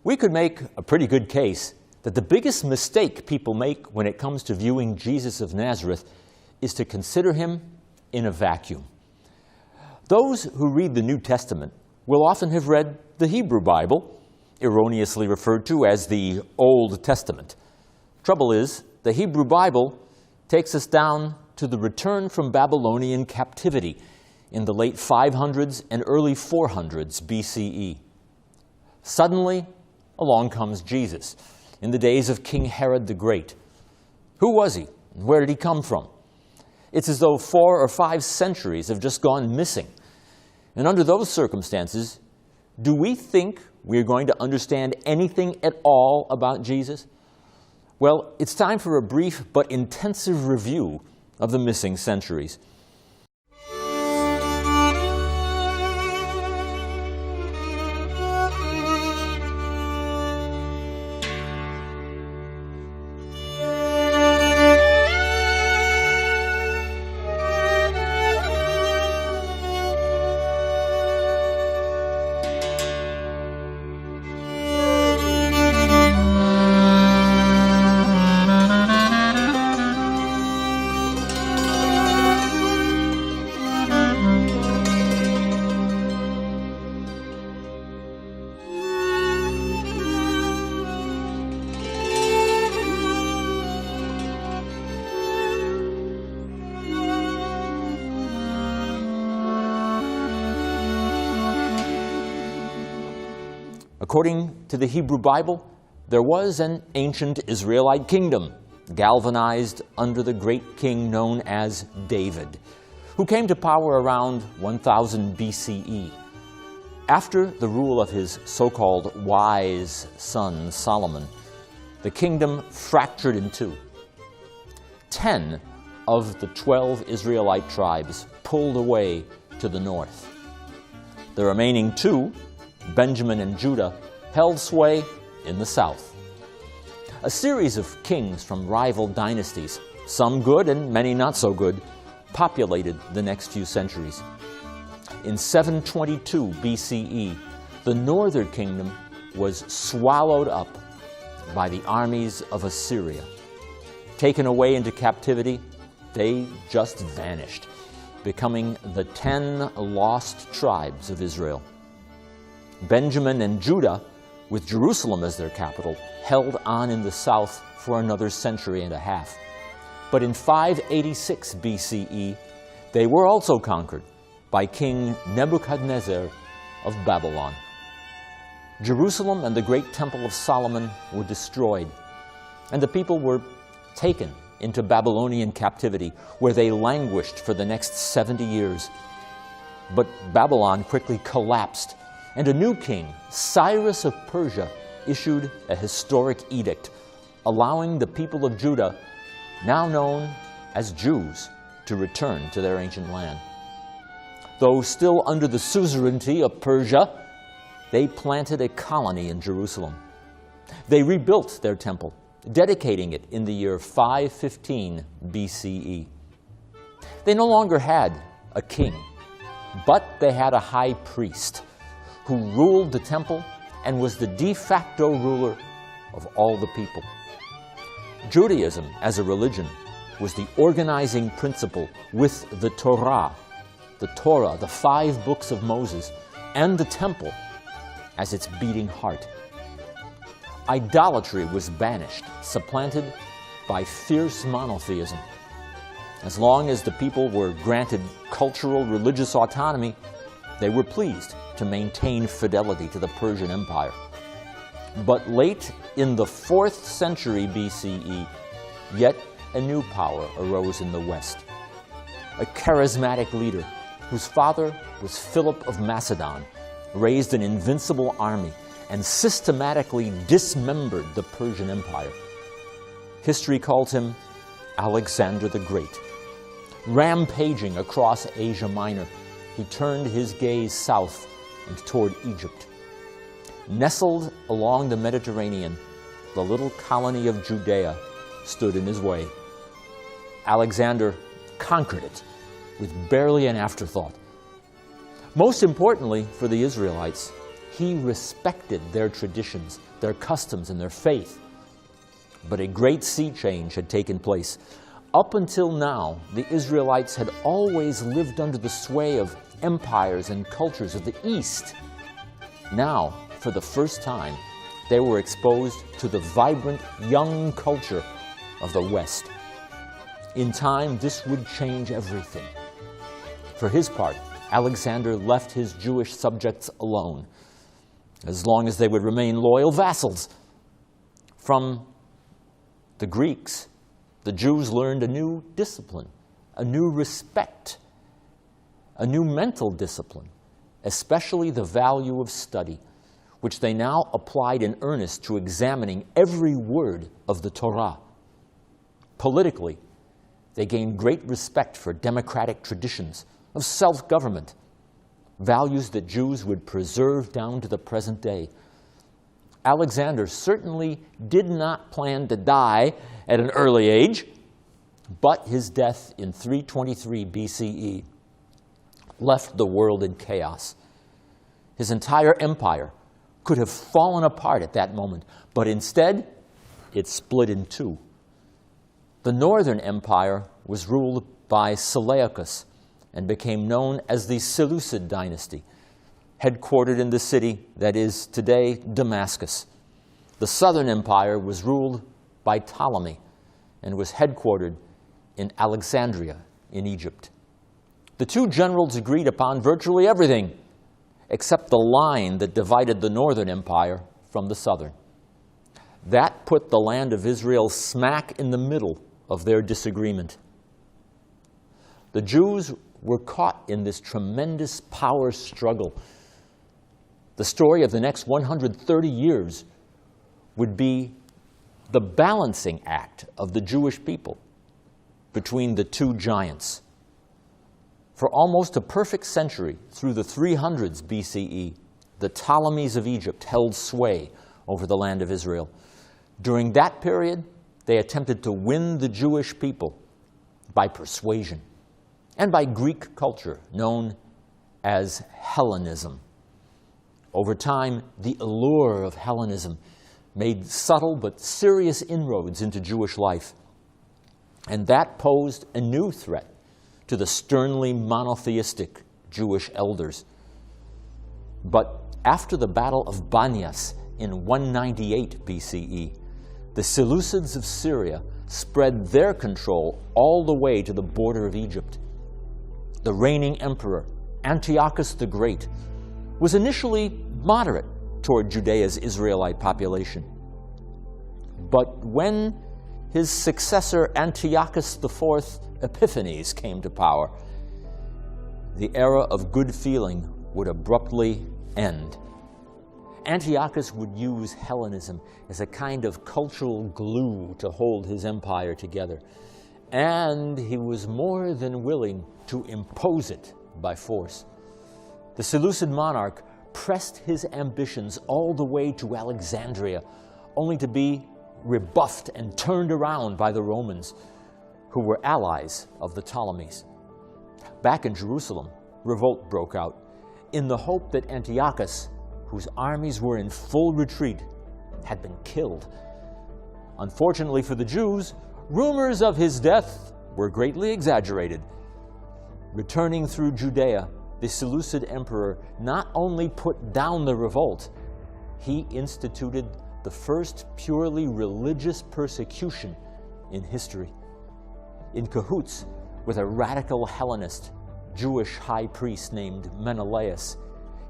We could make a pretty good case that the biggest mistake people make when it comes to viewing Jesus of Nazareth is to consider him in a vacuum. Those who read the New Testament will often have read the Hebrew Bible, erroneously referred to as the Old Testament. Trouble is, the Hebrew Bible takes us down to the return from Babylonian captivity in the late 500s and early 400s BCE. Suddenly, along comes Jesus in the days of King Herod the Great. Who was he? Where did he come from? It's as though 4 or 5 centuries have just gone missing. And under those circumstances, do we think we're going to understand anything at all about Jesus? Well, it's time for a brief but intensive review of the missing centuries. According to the Hebrew Bible, there was an ancient Israelite kingdom, galvanized under the great king known as David, who came to power around 1000 BCE. After the rule of his so-called wise son Solomon, the kingdom fractured in two. 10 of the 12 Israelite tribes pulled away to the north. The remaining 2, Benjamin and Judah, held sway in the south. A series of kings from rival dynasties, some good and many not so good, populated the next few centuries. In 722 BCE, the northern kingdom was swallowed up by the armies of Assyria. Taken away into captivity, they just vanished, becoming the 10 lost tribes of Israel. Benjamin and Judah, with Jerusalem as their capital, held on in the south for another century and a half. But in 586 BCE, they were also conquered by King Nebuchadnezzar of Babylon. Jerusalem and the great Temple of Solomon were destroyed, and the people were taken into Babylonian captivity, where they languished for the next 70 years. But Babylon quickly collapsed, and a new king, Cyrus of Persia, issued a historic edict allowing the people of Judah, now known as Jews, to return to their ancient land. Though still under the suzerainty of Persia, they planted a colony in Jerusalem. They rebuilt their temple, dedicating it in the year 515 BCE. They no longer had a king, but they had a high priest who ruled the temple and was the de facto ruler of all the people. Judaism as a religion was the organizing principle, with the Torah, the 5 books of Moses, and the temple as its beating heart. Idolatry was banished, supplanted by fierce monotheism. As long as the people were granted cultural, religious autonomy, they were pleased to maintain fidelity to the Persian Empire. But late in the 4th century BCE, yet a new power arose in the West. A charismatic leader whose father was Philip of Macedon raised an invincible army and systematically dismembered the Persian Empire. History calls him Alexander the Great. Rampaging across Asia Minor, he turned his gaze south and toward Egypt. Nestled along the Mediterranean, the little colony of Judea stood in his way. Alexander conquered it with barely an afterthought. Most importantly for the Israelites, he respected their traditions, their customs, and their faith. But a great sea change had taken place. Up until now, the Israelites had always lived under the sway of empires and cultures of the East. Now, for the first time, they were exposed to the vibrant, young culture of the West. In time, this would change everything. For his part, Alexander left his Jewish subjects alone, as long as they would remain loyal vassals. From the Greeks, the Jews learned a new discipline, a new respect, a new mental discipline, especially the value of study, which they now applied in earnest to examining every word of the Torah. Politically, they gained great respect for democratic traditions of self-government, values that Jews would preserve down to the present day. Alexander certainly did not plan to die at an early age, but his death in 323 BCE left the world in chaos. His entire empire could have fallen apart at that moment, but instead, it split in two. The northern empire was ruled by Seleucus and became known as the Seleucid dynasty, headquartered in the city that is today Damascus. The southern empire was ruled by Ptolemy and was headquartered in Alexandria in Egypt. The two generals agreed upon virtually everything except the line that divided the northern empire from the southern. That put the land of Israel smack in the middle of their disagreement. The Jews were caught in this tremendous power struggle. The story of the next 130 years would be the balancing act of the Jewish people between the two giants. For almost a perfect century, through the 300s BCE, the Ptolemies of Egypt held sway over the land of Israel. During that period, they attempted to win the Jewish people by persuasion and by Greek culture known as Hellenism. Over time, the allure of Hellenism made subtle but serious inroads into Jewish life, and that posed a new threat to the sternly monotheistic Jewish elders. But after the Battle of Banyas in 198 BCE, the Seleucids of Syria spread their control all the way to the border of Egypt. The reigning emperor, Antiochus the Great, was initially moderate toward Judea's Israelite population. But when his successor, Antiochus IV Epiphanes, came to power, the era of good feeling would abruptly end. Antiochus would use Hellenism as a kind of cultural glue to hold his empire together, and he was more than willing to impose it by force. The Seleucid monarch pressed his ambitions all the way to Alexandria, only to be rebuffed and turned around by the Romans, who were allies of the Ptolemies. Back in Jerusalem, revolt broke out in the hope that Antiochus, whose armies were in full retreat, had been killed. Unfortunately for the Jews, rumors of his death were greatly exaggerated. Returning through Judea, the Seleucid emperor not only put down the revolt, he instituted the first purely religious persecution in history. In cahoots with a radical Hellenist Jewish high priest named Menelaus,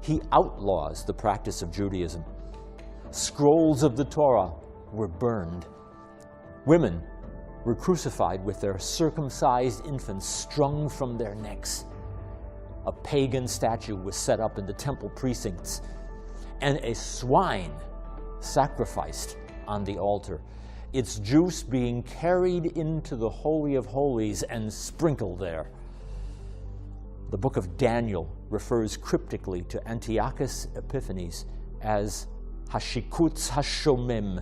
he outlaws the practice of Judaism. Scrolls of the Torah were burned. Women were crucified with their circumcised infants strung from their necks. A pagan statue was set up in the temple precincts, and a swine sacrificed on the altar, its juice being carried into the Holy of Holies and sprinkled there. The book of Daniel refers cryptically to Antiochus Epiphanes as Hashikutz Hashomim,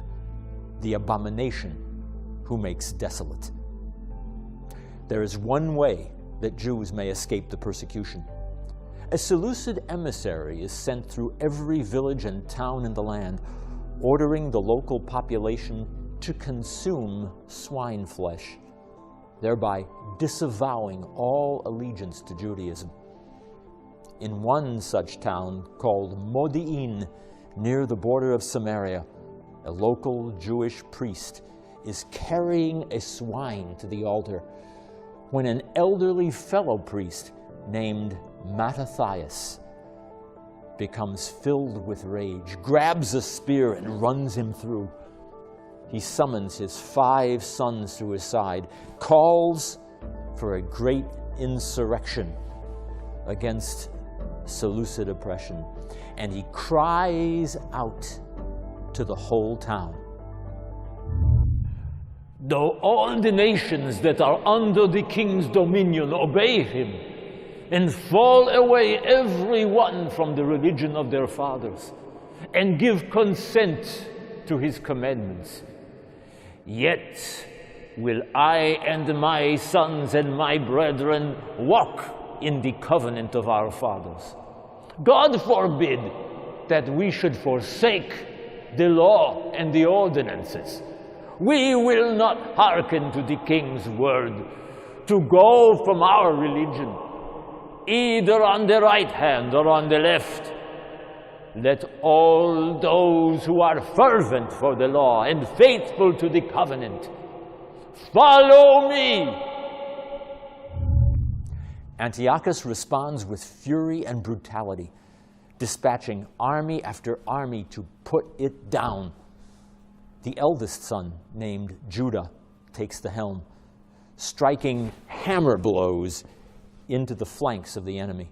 the abomination who makes desolate. There is one way that Jews may escape the persecution. A Seleucid emissary is sent through every village and town in the land, ordering the local population to consume swine flesh, thereby disavowing all allegiance to Judaism. In one such town called Modi'in, near the border of Samaria, a local Jewish priest is carrying a swine to the altar when an elderly fellow priest named Mattathias becomes filled with rage, grabs a spear and runs him through. He summons his 5 sons to his side, calls for a great insurrection against Seleucid oppression, and he cries out to the whole town. Though all the nations that are under the king's dominion obey him, and fall away every one from the religion of their fathers, and give consent to his commandments, yet will I and my sons and my brethren walk in the covenant of our fathers. God forbid that we should forsake the law and the ordinances. We will not hearken to the king's word to go from our religion, either on the right hand or on the left. Let all those who are fervent for the law and faithful to the covenant follow me. Antiochus responds with fury and brutality, dispatching army after army to put it down. The eldest son, named Judah, takes the helm, striking hammer blows into the flanks of the enemy.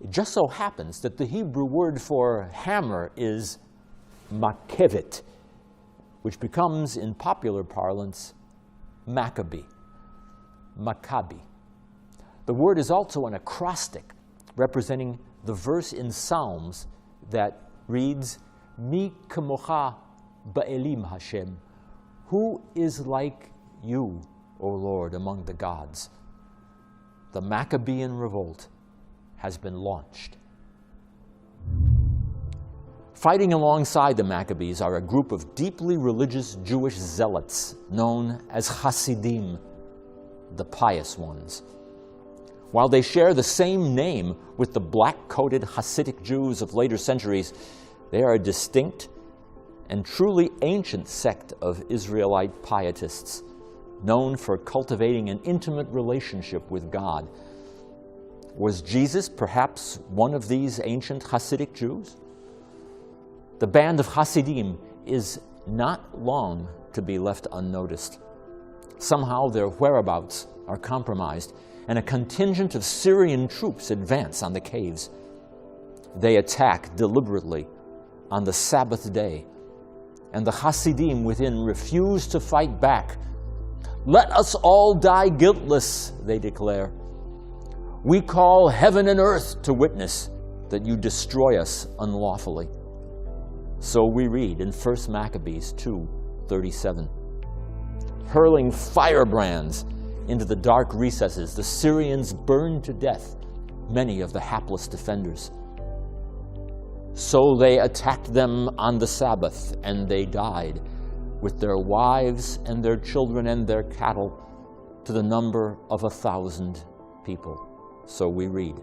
It just so happens that the Hebrew word for hammer is makevit, which becomes, in popular parlance, Maccabi. Maccabi. The word is also an acrostic representing the verse in Psalms that reads, Mi kamocha ba'elim Hashem. Who is like you, O Lord, among the gods? The Maccabean revolt has been launched. Fighting alongside the Maccabees are a group of deeply religious Jewish zealots known as Hasidim, the pious ones. While they share the same name with the black-coated Hasidic Jews of later centuries, they are a distinct and truly ancient sect of Israelite pietists, known for cultivating an intimate relationship with God. Was Jesus perhaps one of these ancient Hasidic Jews? The band of Hasidim is not long to be left unnoticed. Somehow their whereabouts are compromised, and a contingent of Syrian troops advance on the caves. They attack deliberately on the Sabbath day, and the Hasidim within refuse to fight back. "Let us all die guiltless," they declare. "We call heaven and earth to witness that you destroy us unlawfully." So we read in 1 Maccabees 2:37. Hurling firebrands into the dark recesses, the Syrians burned to death many of the hapless defenders. So they attacked them on the Sabbath, and they died, with their wives and their children and their cattle, to the number of 1,000 people. So we read.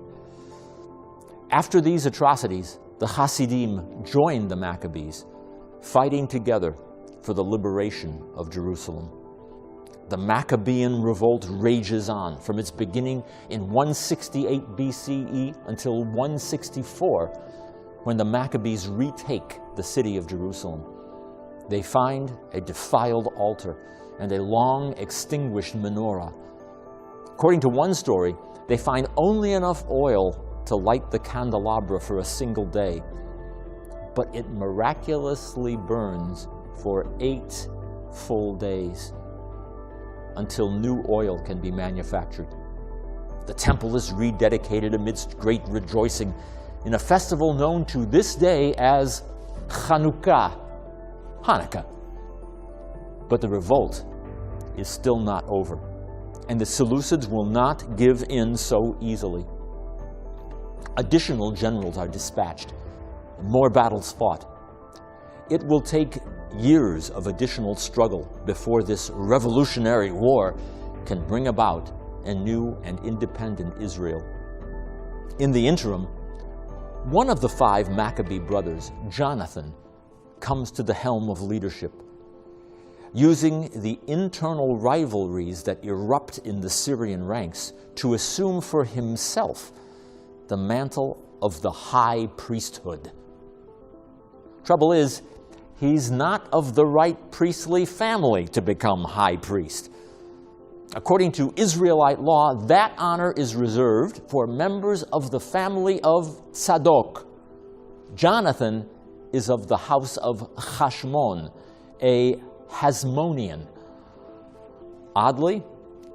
After these atrocities, the Hasidim joined the Maccabees, fighting together for the liberation of Jerusalem. The Maccabean revolt rages on from its beginning in 168 BCE until 164, when the Maccabees retake the city of Jerusalem. They find a defiled altar and a long extinguished menorah. According to one story, they find only enough oil to light the candelabra for a single day, but it miraculously burns for 8 full days until new oil can be manufactured. The temple is rededicated amidst great rejoicing in a festival known to this day as Hanukkah. But the revolt is still not over, and the Seleucids will not give in so easily. Additional generals are dispatched, more battles fought. It will take years of additional struggle before this revolutionary war can bring about a new and independent Israel. In the interim, one of the 5 Maccabee brothers, Jonathan, comes to the helm of leadership. Using the internal rivalries that erupt in the Syrian ranks to assume for himself the mantle of the high priesthood. Trouble is, he's not of the right priestly family to become high priest. According to Israelite law, that honor is reserved for members of the family of Tzadok. Jonathan is of the house of Chashmon, a Hasmonean. Oddly,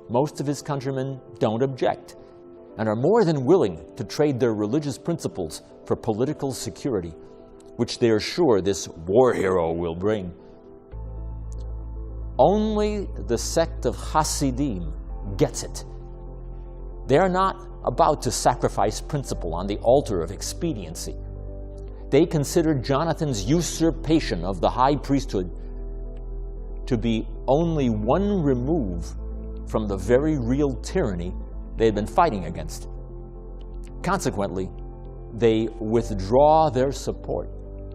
most of his countrymen don't object and are more than willing to trade their religious principles for political security, which they are sure this war hero will bring. Only the sect of Hasidim gets it. They are not about to sacrifice principle on the altar of expediency. They consider Jonathan's usurpation of the high priesthood to be only one remove from the very real tyranny they had been fighting against. Consequently, they withdraw their support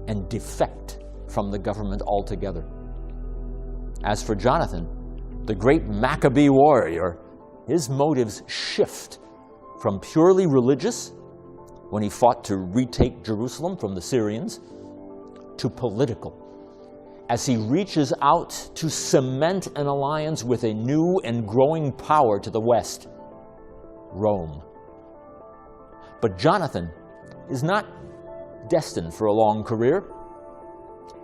and defect from the government altogether. As for Jonathan, the great Maccabee warrior, his motives shift from purely religious, when he fought to retake Jerusalem from the Syrians, to political, as he reaches out to cement an alliance with a new and growing power to the west, Rome. But Jonathan is not destined for a long career.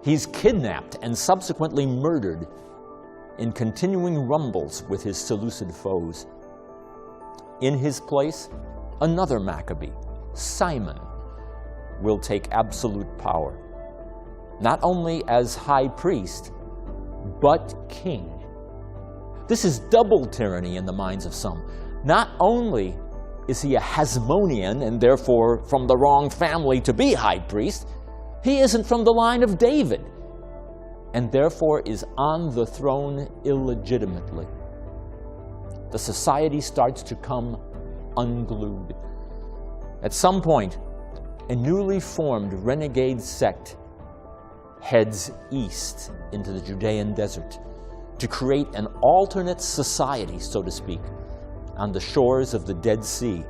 He's kidnapped and subsequently murdered in continuing rumbles with his Seleucid foes. In his place, another Maccabee, Simon, will take absolute power, not only as high priest, but king. This is double tyranny in the minds of some. Not only is he a Hasmonean and therefore from the wrong family to be high priest, he isn't from the line of David and therefore is on the throne illegitimately. The society starts to come unglued. At some point, a newly formed renegade sect heads east into the Judean desert to create an alternate society, so to speak, on the shores of the Dead Sea,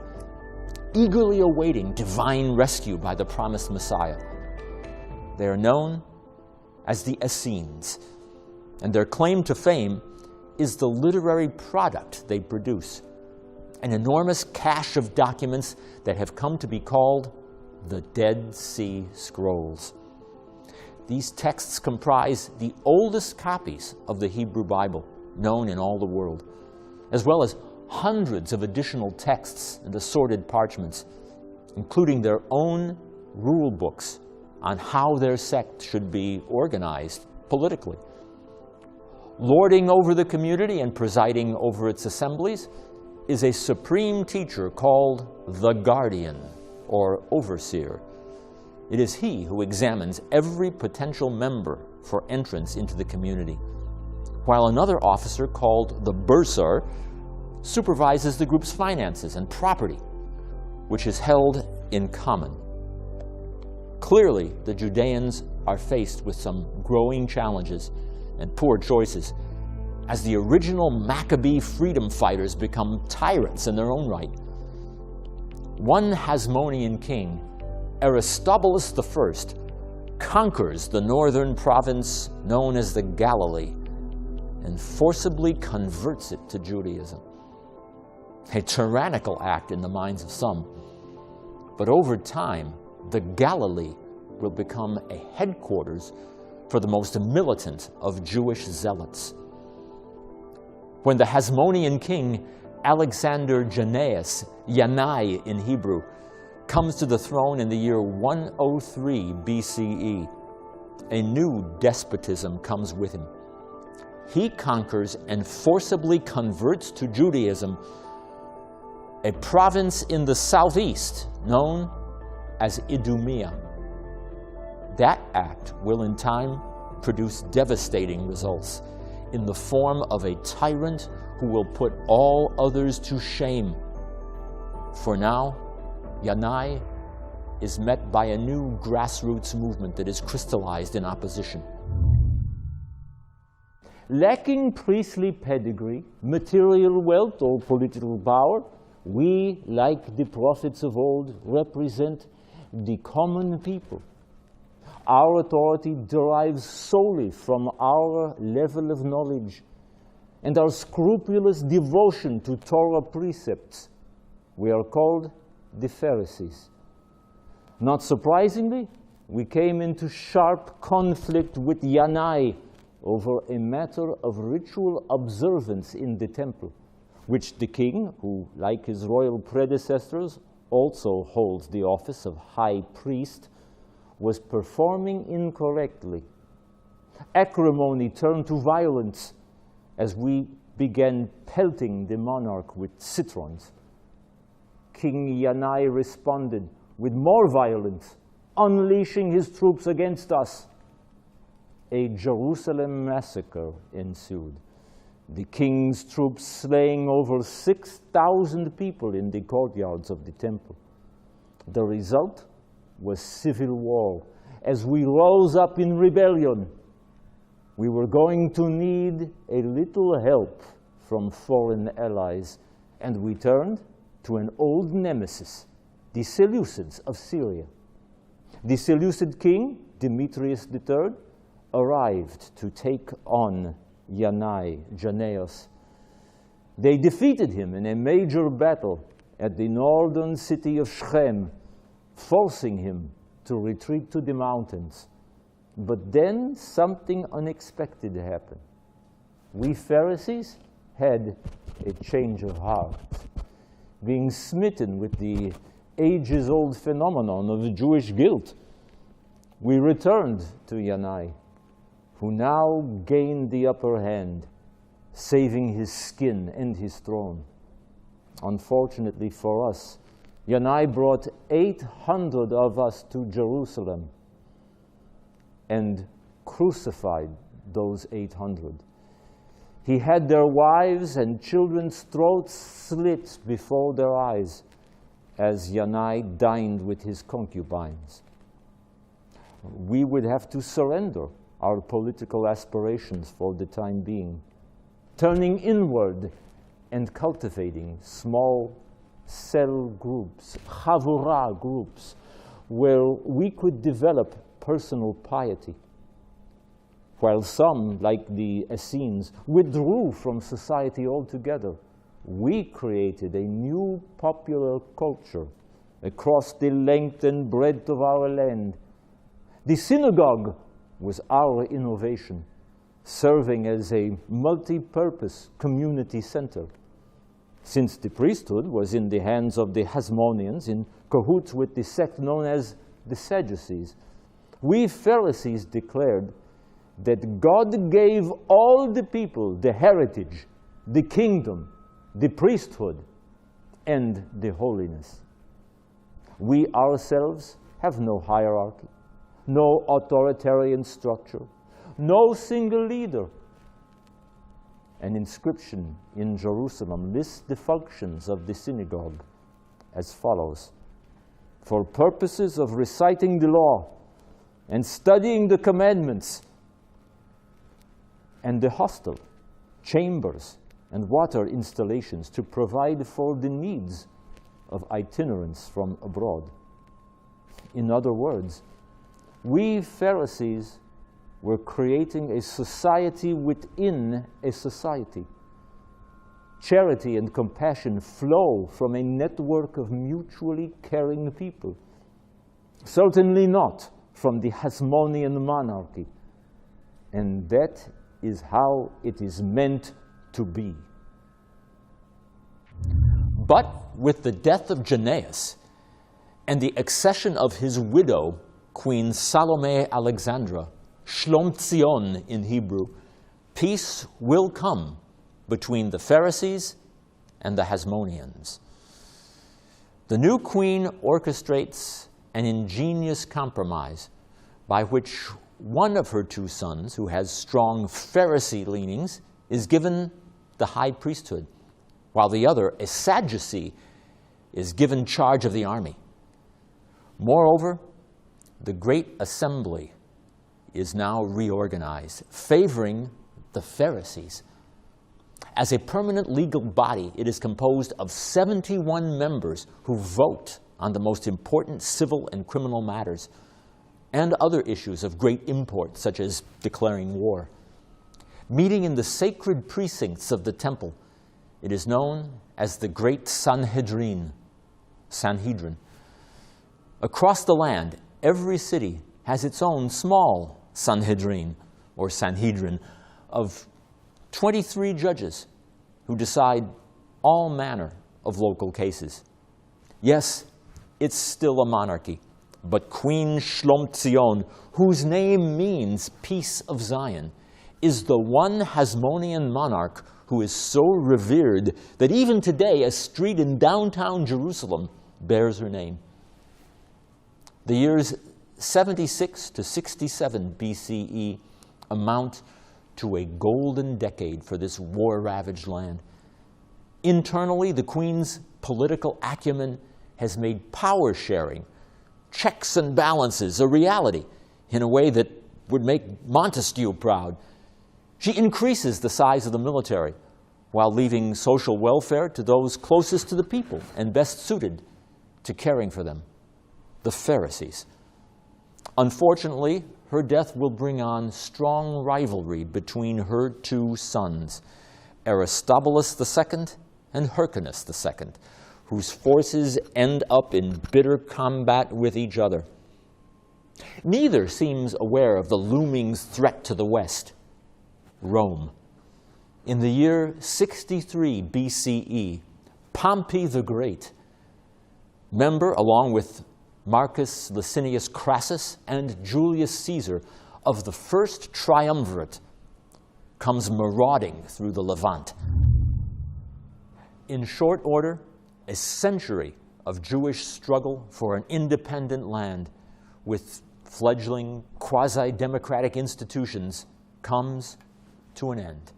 eagerly awaiting divine rescue by the promised Messiah. They are known as the Essenes, and their claim to fame is the literary product they produce, an enormous cache of documents that have come to be called the Dead Sea Scrolls. These texts comprise the oldest copies of the Hebrew Bible known in all the world, as well as hundreds of additional texts and assorted parchments, including their own rule books on how their sect should be organized politically. Lording over the community and presiding over its assemblies is a supreme teacher called the guardian, or overseer. It is he who examines every potential member for entrance into the community, while another officer called the bursar supervises the group's finances and property, which is held in common. Clearly, the Judeans are faced with some growing challenges and poor choices, as the original Maccabee freedom fighters become tyrants in their own right. One Hasmonean king, Aristobulus I, conquers the northern province known as the Galilee and forcibly converts it to Judaism. A tyrannical act in the minds of some. But over time, the Galilee will become a headquarters for the most militant of Jewish zealots. When the Hasmonean king Alexander Jannaeus, Yanai in Hebrew, comes to the throne in the year 103 BCE, a new despotism comes with him. He conquers and forcibly converts to Judaism a province in the southeast known as Idumea. That act will in time produce devastating results in the form of a tyrant who will put all others to shame. For now, Yanai is met by a new grassroots movement that is crystallized in opposition. Lacking priestly pedigree, material wealth, or political power, we, like the prophets of old, represent the common people. Our authority derives solely from our level of knowledge and our scrupulous devotion to Torah precepts. We are called the Pharisees. Not surprisingly, we came into sharp conflict with Yanai over a matter of ritual observance in the temple, which the king, who, like his royal predecessors, also holds the office of high priest, was performing incorrectly. Acrimony turned to violence as we began pelting the monarch with citrons. King Yanai responded with more violence, unleashing his troops against us. A Jerusalem massacre ensued, the king's troops slaying over 6,000 people in the courtyards of the temple. The result was civil war. As we rose up in rebellion, we were going to need a little help from foreign allies, and we turned to an old nemesis, the Seleucids of Syria. The Seleucid king, Demetrius III, arrived to take on Jannaeus. They defeated him in a major battle at the northern city of Shechem, forcing him to retreat to the mountains. But then something unexpected happened. We Pharisees had a change of heart. Being smitten with the ages-old phenomenon of Jewish guilt, we returned to Yanai, who now gained the upper hand, saving his skin and his throne. Unfortunately for us, Yanai brought 800 of us to Jerusalem and crucified those 800. He had their wives and children's throats slit before their eyes as Yanai dined with his concubines. We would have to surrender our political aspirations for the time being, turning inward and cultivating small cell groups, chavurah groups, where we could develop personal piety. While some, like the Essenes, withdrew from society altogether, we created a new popular culture across the length and breadth of our land. The synagogue was our innovation, serving as a multi-purpose community center. Since the priesthood was in the hands of the Hasmoneans, in cahoots with the sect known as the Sadducees, we Pharisees declared that God gave all the people the heritage, the kingdom, the priesthood, and the holiness. We ourselves have no hierarchy, no authoritarian structure, no single leader. An inscription in Jerusalem lists the functions of the synagogue as follows: for purposes of reciting the law and studying the commandments, and the hostel, chambers, and water installations to provide for the needs of itinerants from abroad. In other words, we Pharisees were creating a society within a society. Charity and compassion flow from a network of mutually caring people, certainly not from the Hasmonean monarchy. And that is how it is meant to be. But with the death of Jannaeus and the accession of his widow, Queen Salome Alexandra, Shlom Tzion in Hebrew, peace will come between the Pharisees and the Hasmoneans. The new queen orchestrates an ingenious compromise by which one of her two sons, who has strong Pharisee leanings, is given the high priesthood, while the other, a Sadducee, is given charge of the army. Moreover, the great assembly is now reorganized, favoring the Pharisees. As a permanent legal body, it is composed of 71 members who vote on the most important civil and criminal matters and other issues of great import, such as declaring war. Meeting in the sacred precincts of the temple, it is known as the Great Sanhedrin. Across the land, every city has its own small Sanhedrin, or Sanhedrin, of 23 judges who decide all manner of local cases. Yes, it's still a monarchy, but Queen Shlomtzion, whose name means Peace of Zion, is the one Hasmonean monarch who is so revered that even today a street in downtown Jerusalem bears her name. The years 76 to 67 BCE amount to a golden decade for this war-ravaged land. Internally, the queen's political acumen has made power sharing, checks and balances, a reality in a way that would make Montesquieu proud. She increases the size of the military while leaving social welfare to those closest to the people and best suited to caring for them, the Pharisees. Unfortunately, her death will bring on strong rivalry between her two sons, Aristobulus II and Hyrcanus II, whose forces end up in bitter combat with each other. Neither seems aware of the looming threat to the west, Rome. In the year 63 BCE, Pompey the Great, member along with Marcus Licinius Crassus and Julius Caesar of the first triumvirate, comes marauding through the Levant. In short order, a century of Jewish struggle for an independent land with fledgling quasi-democratic institutions comes to an end.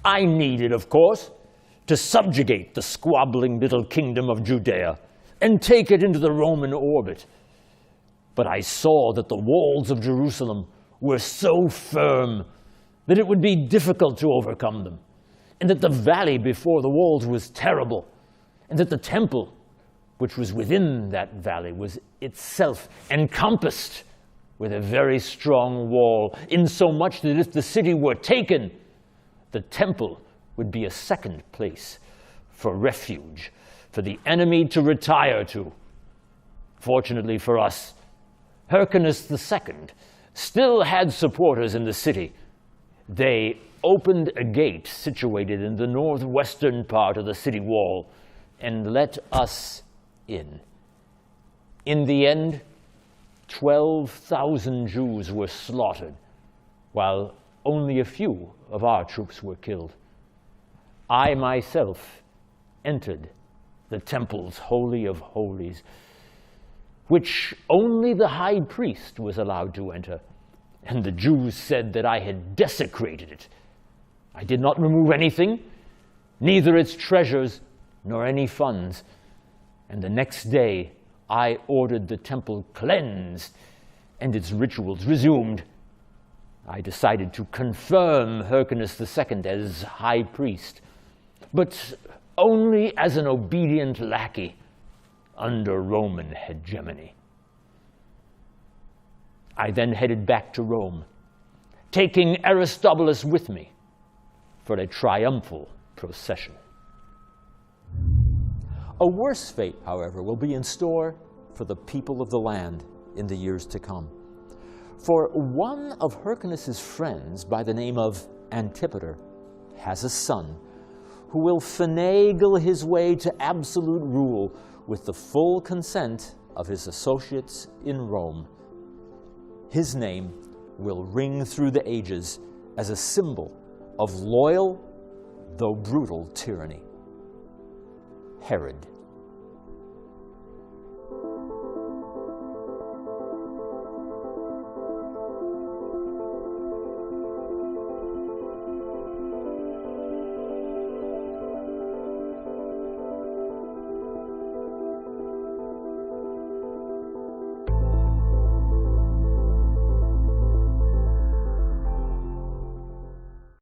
I needed, of course, to subjugate the squabbling little kingdom of Judea and take it into the Roman orbit. But I saw that the walls of Jerusalem were so firm that it would be difficult to overcome them, and that the valley before the walls was terrible, and that the temple, which was within that valley, was itself encompassed with a very strong wall, insomuch that if the city were taken, the temple would be a second place for refuge, for the enemy to retire to. Fortunately for us, Hyrcanus II still had supporters in the city. They opened a gate situated in the northwestern part of the city wall and let us in. In the end, 12,000 Jews were slaughtered, while only a few of our troops were killed. I myself entered the temple's Holy of Holies, which only the high priest was allowed to enter, and the Jews said that I had desecrated it. I did not remove anything, neither its treasures nor any funds, and the next day I ordered the temple cleansed and its rituals resumed. I decided to confirm Hyrcanus II as high priest, but only as an obedient lackey under Roman hegemony. I then headed back to Rome, taking Aristobulus with me for a triumphal procession. A worse fate, however, will be in store for the people of the land in the years to come. For one of Hyrcanus's friends, by the name of Antipater, has a son who will finagle his way to absolute rule with the full consent of his associates in Rome. His name will ring through the ages as a symbol of loyal, though brutal, tyranny. Herod.